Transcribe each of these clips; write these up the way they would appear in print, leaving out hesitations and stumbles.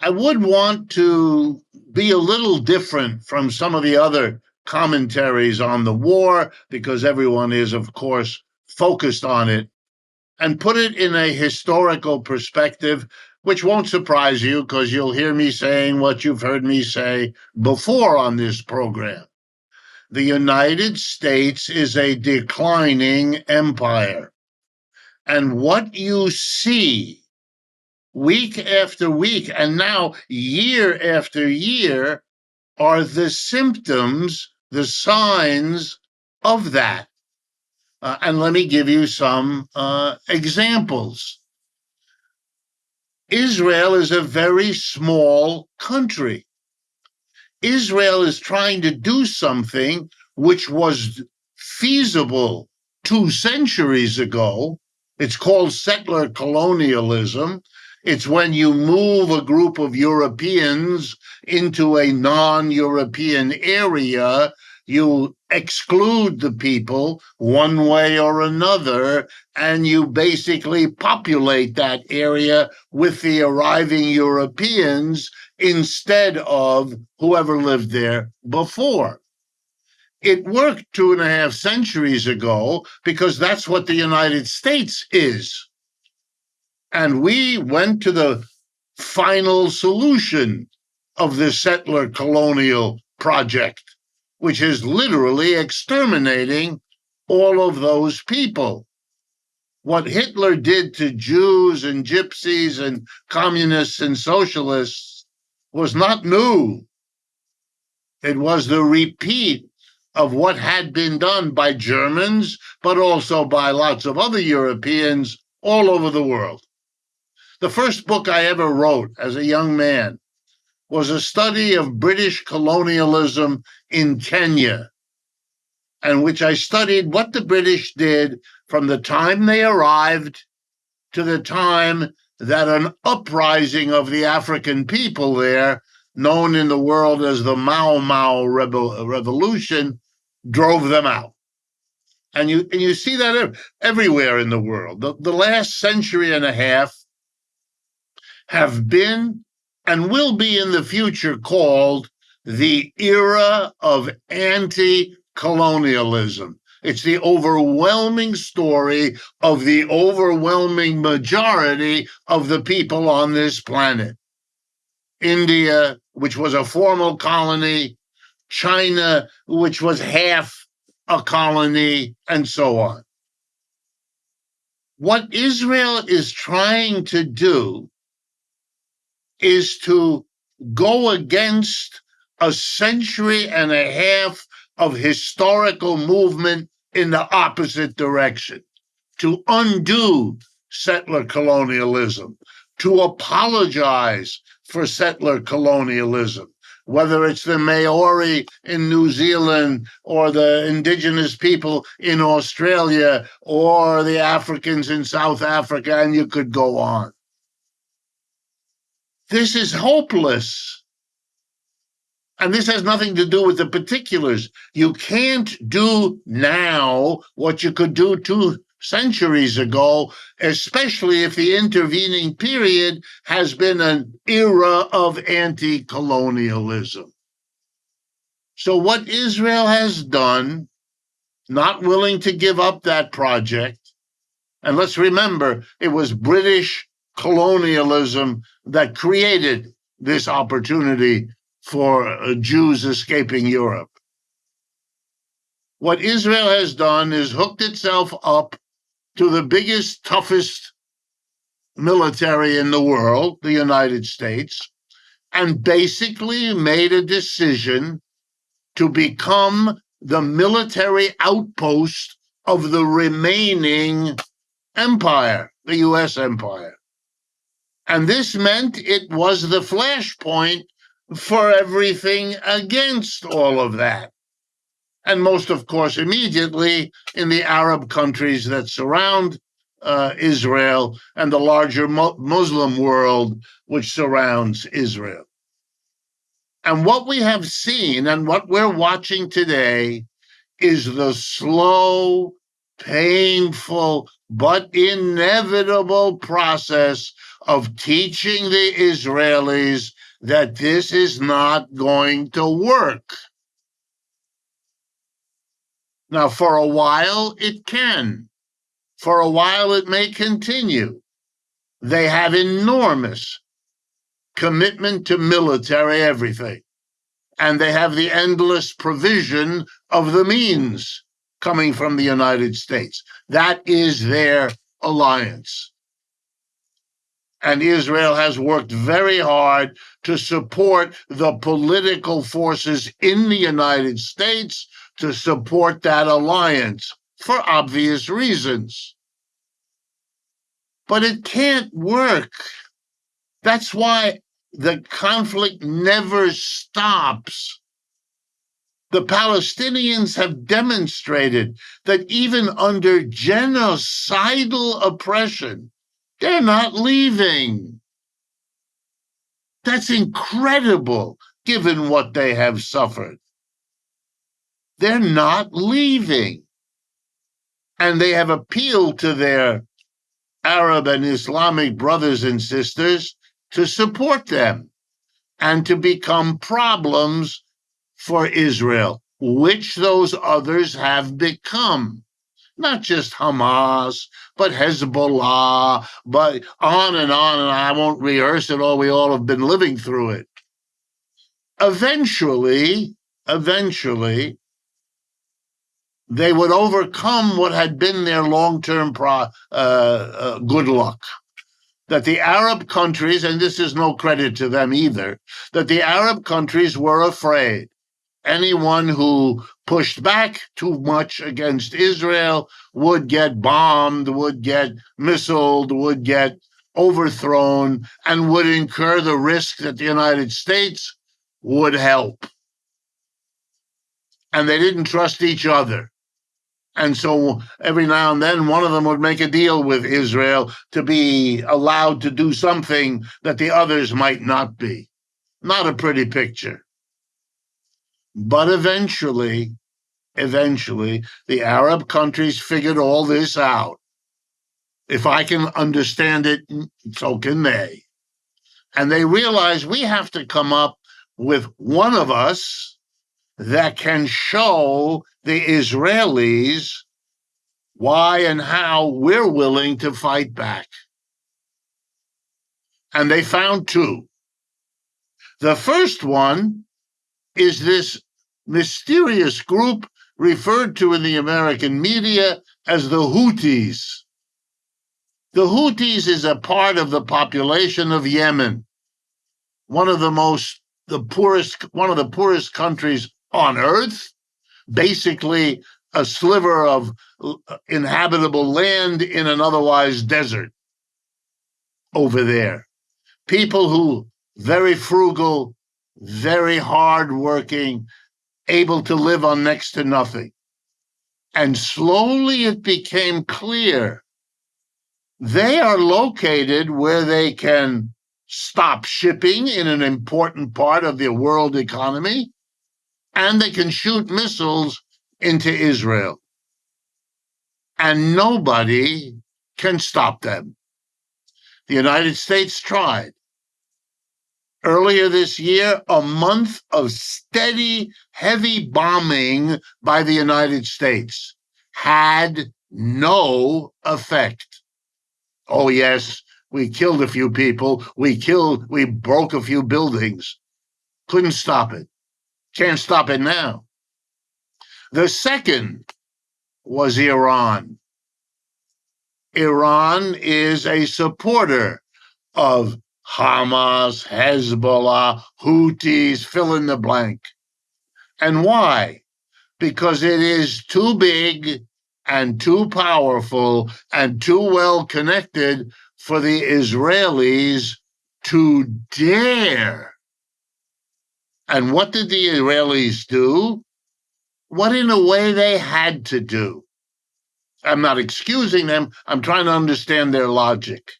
I would want to be a little different from some of the other commentaries on the war, because everyone is, of course, focused on it, and put it in a historical perspective, which won't surprise you because you'll hear me saying what you've heard me say before on this program. The United States is a declining empire. And what you see week after week, and now year after year, are the symptoms, the signs of that. And let me give you some examples. Israel is a very small country. Israel is trying to do something which was feasible 2 centuries ago. It's called settler colonialism. It's when you move a group of Europeans into a non-European area, you exclude the people one way or another, and you basically populate that area with the arriving Europeans instead of whoever lived there before. It worked 2.5 centuries ago because that's what the United States is. And we went to the final solution of the settler colonial project, which is literally exterminating all of those people. What Hitler did to Jews and gypsies and communists and socialists was not new. It was the repeat of what had been done by Germans, but also by lots of other Europeans all over the world. The first book I ever wrote as a young man was a study of British colonialism in Kenya, in which I studied what the British did from the time they arrived to the time that an uprising of the African people there, known in the world as the Mau Mau Revolution, drove them out. And you see that everywhere in the world. The last century and a half have been and will be in the future called the era of anti-colonialism. It's the overwhelming story of the overwhelming majority of the people on this planet. India, which was a formal colony, China, which was half a colony, and so on. What Israel is trying to do is to go against a century and a half of historical movement in the opposite direction, to undo settler colonialism, to apologize for settler colonialism, whether it's the Maori in New Zealand or the indigenous people in Australia or the Africans in South Africa, and you could go on. This is hopeless. And this has nothing to do with the particulars. You can't do now what you could do 2 centuries ago, especially if the intervening period has been an era of anti-colonialism. So what Israel has done, not willing to give up that project, and let's remember, it was British colonialism that created this opportunity for Jews escaping Europe. What Israel has done is hooked itself up to the biggest, toughest military in the world, the United States, and basically made a decision to become the military outpost of the remaining empire, the U.S. empire. And this meant it was the flashpoint for everything against all of that. And most, of course, immediately in the Arab countries that surround Israel and the larger Muslim world which surrounds Israel. And what we have seen and what we're watching today is the slow, painful, but inevitable process of teaching the Israelis that this is not going to work. Now, for a while, it can. For a while, it may continue. They have enormous commitment to military everything. And they have the endless provision of the means coming from the United States. That is their alliance. And Israel has worked very hard to support the political forces in the United States to support that alliance for obvious reasons. But it can't work. That's why the conflict never stops. The Palestinians have demonstrated that even under genocidal oppression, they're not leaving. That's incredible, given what they have suffered. They're not leaving. And they have appealed to their Arab and Islamic brothers and sisters to support them and to become problems for Israel, which those others have become. Not just Hamas, but Hezbollah, but on, and I won't rehearse it all. We all have been living through it. Eventually, they would overcome what had been their long-term good luck. That the Arab countries, and this is no credit to them either, that the Arab countries were afraid. Anyone who pushed back too much against Israel would get bombed, would get missiled, would get overthrown, and would incur the risk that the United States would help. And they didn't trust each other. And so every now and then, one of them would make a deal with Israel to be allowed to do something that the others might not be. Not a pretty picture. But eventually, the Arab countries figured all this out. If I can understand it, so can they. And they realized we have to come up with one of us that can show the Israelis why and how we're willing to fight back. And they found two. The first one is this mysterious group referred to in the American media as the Houthis. The Houthis is a part of the population of Yemen, one of the poorest countries on earth, basically a sliver of inhabitable land in an otherwise desert over there. People who very frugal, very hardworking, able to live on next to nothing. And slowly it became clear they are located where they can stop shipping in an important part of the world economy, and they can shoot missiles into Israel. And nobody can stop them. The United States tried. Earlier this year, a month of steady, heavy bombing by the United States had no effect. Oh, yes, we killed a few people. We broke a few buildings. Couldn't stop it. Can't stop it now. The second was Iran. Iran is a supporter of Hamas, Hezbollah, Houthis, fill in the blank. And why? Because it is too big and too powerful and too well connected for the Israelis to dare. And what did the Israelis do? What in a way they had to do. I'm not excusing them. I'm trying to understand their logic.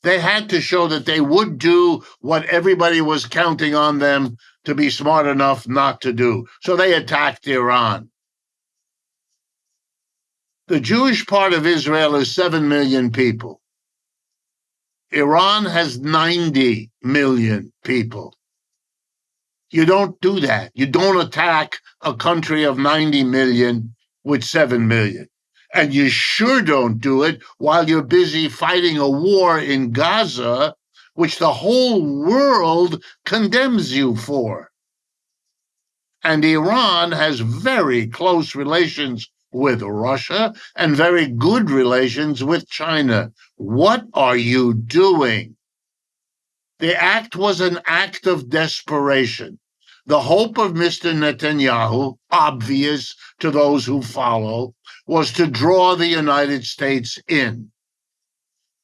They had to show that they would do what everybody was counting on them to be smart enough not to do. So they attacked Iran. The Jewish part of Israel is 7 million people. Iran has 90 million people. You don't do that. You don't attack a country of 90 million with 7 million. And you sure don't do it while you're busy fighting a war in Gaza, which the whole world condemns you for. And Iran has very close relations with Russia and very good relations with China. What are you doing? The act was an act of desperation. The hope of Mr. Netanyahu, obvious to those who follow, was to draw the United States in.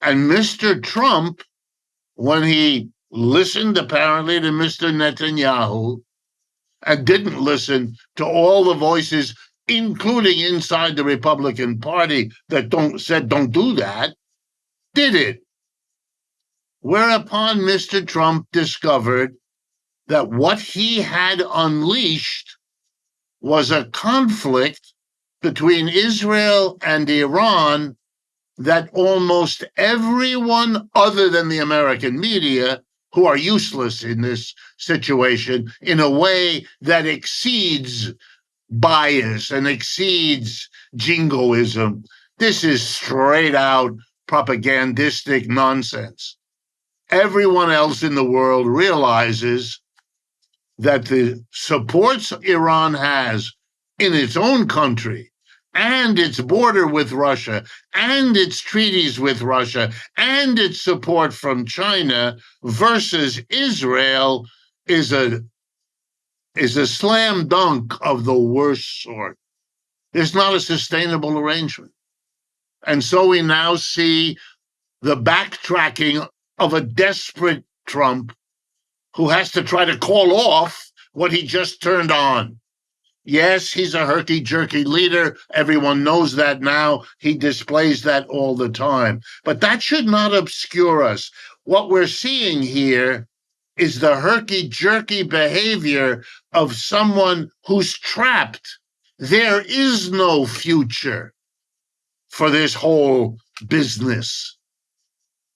And Mr. Trump, when he listened apparently to Mr. Netanyahu and didn't listen to all the voices, including inside the Republican Party, that said don't do that, did it. Whereupon Mr. Trump discovered that what he had unleashed was a conflict between Israel and Iran that almost everyone other than the American media, who are useless in this situation, in a way that exceeds bias and exceeds jingoism. This is straight out propagandistic nonsense. Everyone else in the world realizes that the supports Iran has in its own country and its border with Russia and its treaties with Russia and its support from China versus Israel is a slam dunk of the worst sort. It's not a sustainable arrangement. And so we now see the backtracking of a desperate Trump who has to try to call off what he just turned on. Yes, he's a herky-jerky leader. Everyone knows that now. He displays that all the time. But that should not obscure us. What we're seeing here is the herky-jerky behavior of someone who's trapped. There is no future for this whole business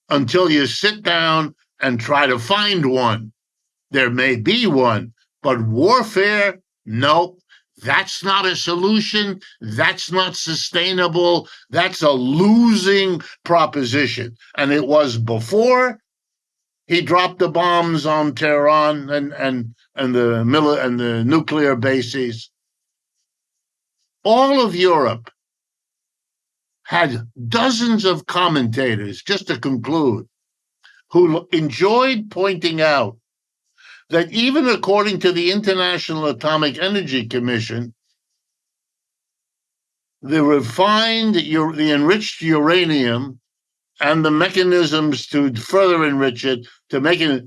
until you sit down and try to find one. There may be one, but warfare, no, that's not a solution. That's not sustainable. That's a losing proposition. And it was before he dropped the bombs on Tehran and the nuclear bases. All of Europe had dozens of commentators, just to conclude, who enjoyed pointing out that even according to the International Atomic Energy Commission, the enriched uranium and the mechanisms to further enrich it, to make it,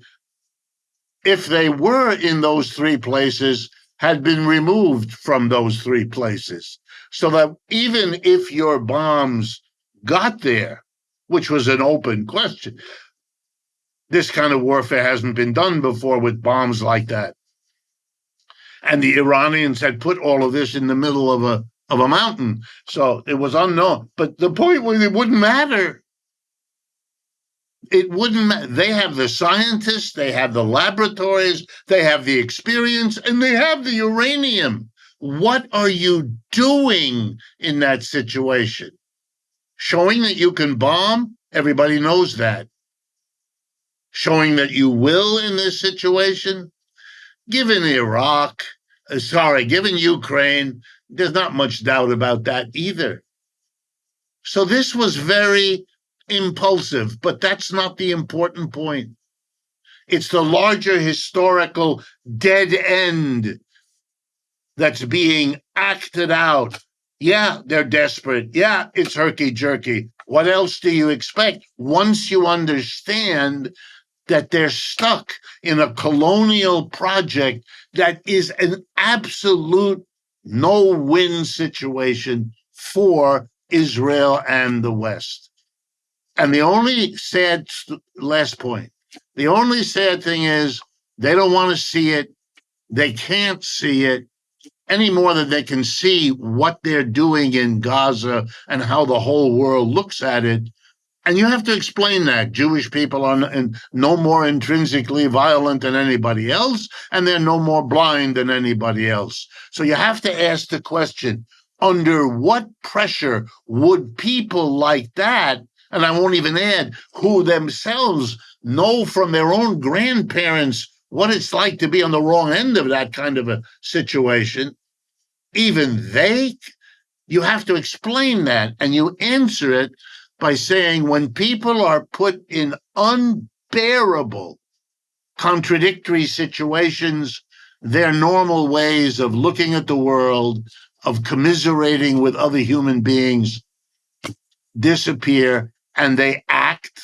if they were in those three places, had been removed from those three places. So that even if your bombs got there, which was an open question, this kind of warfare hasn't been done before with bombs like that. And the Iranians had put all of this in the middle of a mountain. So it was unknown. But the point was it wouldn't matter. It wouldn't matter. They have the scientists, they have the laboratories, they have the experience, and they have the uranium. What are you doing in that situation? Showing that you can bomb? Everybody knows that. Showing that you will in this situation? Given Ukraine, there's not much doubt about that either. So this was very impulsive, but that's not the important point. It's the larger historical dead end that's being acted out. Yeah, they're desperate. Yeah, it's herky-jerky. What else do you expect? Once you understand that they're stuck in a colonial project that is an absolute no-win situation for Israel and the West. And the only sad thing is they don't want to see it. They can't see it any more than they can see what they're doing in Gaza and how the whole world looks at it. And you have to explain that Jewish people are no more intrinsically violent than anybody else, and they're no more blind than anybody else. So you have to ask the question, under what pressure would people like that, and I won't even add who themselves know from their own grandparents what it's like to be on the wrong end of that kind of a situation, even they, you have to explain that, and you answer it by saying when people are put in unbearable, contradictory situations, their normal ways of looking at the world, of commiserating with other human beings, disappear, and they act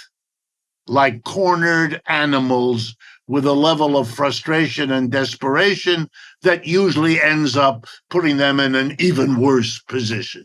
like cornered animals with a level of frustration and desperation that usually ends up putting them in an even worse position.